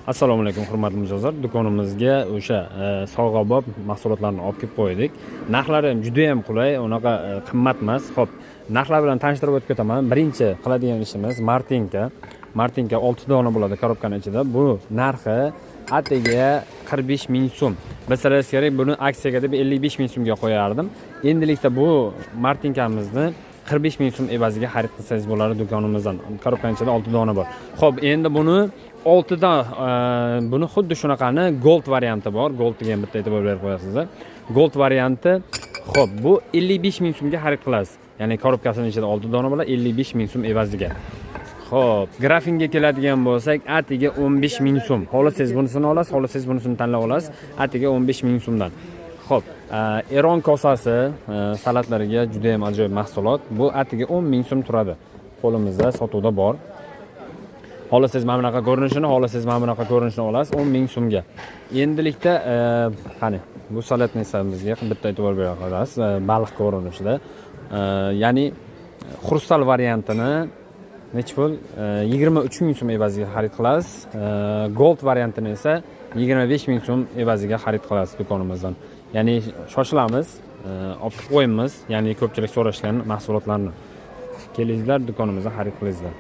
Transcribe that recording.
Assalomu alaykum hurmatli mijozlar. Do'konimizga o'sha sog'abob mahsulotlarni olib kelib qo'ydik. Narxlari ham juda ham qulay, unaqa qimmat emas. Xo'p, narxlar bilan tanishtirib o'tib ketaman. Birinchi qiladigan ishimiz Martinka. Martinka 6 dona bo'ladi korobkaning ichida. Bu narxi atiga 45 ming so'm. Bilasizlar kerak, buni aksiyaga deb 55 ming so'mga qo'yardim. Endilikda bu Martinkamizni 45 ming so'm evaziga xarid qilsangiz bo'ladi do'konimizdan. Korobkaning ichida 6 dona bor. Xo'p, endi buni 6 da buni xuddi shunaqani gold varianti bor. Gold degan bitta e'tibor berib qo'yasizlar. Gold varianti, xo'p, bu 55 ming so'mga xarid qilasiz. Ya'ni korobkasining ichida 6 dona bo'ladi, 55 ming so'm evaziga. Xo'p, grafinga keladigan bo'lsak, atiga 15 ming so'm. Xohlasangiz bunisini olasiz, xohlasangiz bunisini tanlab olasiz. Atiga 15 ming so'mdan. Xo'p, Eron kosasi salatlarga juda ham ajoyib mahsulot. Bu atiga 10 ming so'm turadi. Qo'limizda sotuvda bor. Xohlasangiz mana bunaqa ko'rinishini, xohlasangiz mana bunaqa ko'rinishini olasiz 10 ming so'mga. Endilikda qani, bu salatni esa bizga bitta e'tibor bera olasiz, baliq ko'rinishida. Ya'ni xrustal variantini necha pul? 23 ming so'm evaziga xarid qilasiz. Gold variantini esa 25 ming so'm evaziga xarid qilasiz do'konimizdan. Ya'ni shoshilamiz, olib qo'yamiz, ya'ni ko'pchilik so'rashgan mahsulotlarni. Kelingizlar, do'konimizdan xarid qilingizlar.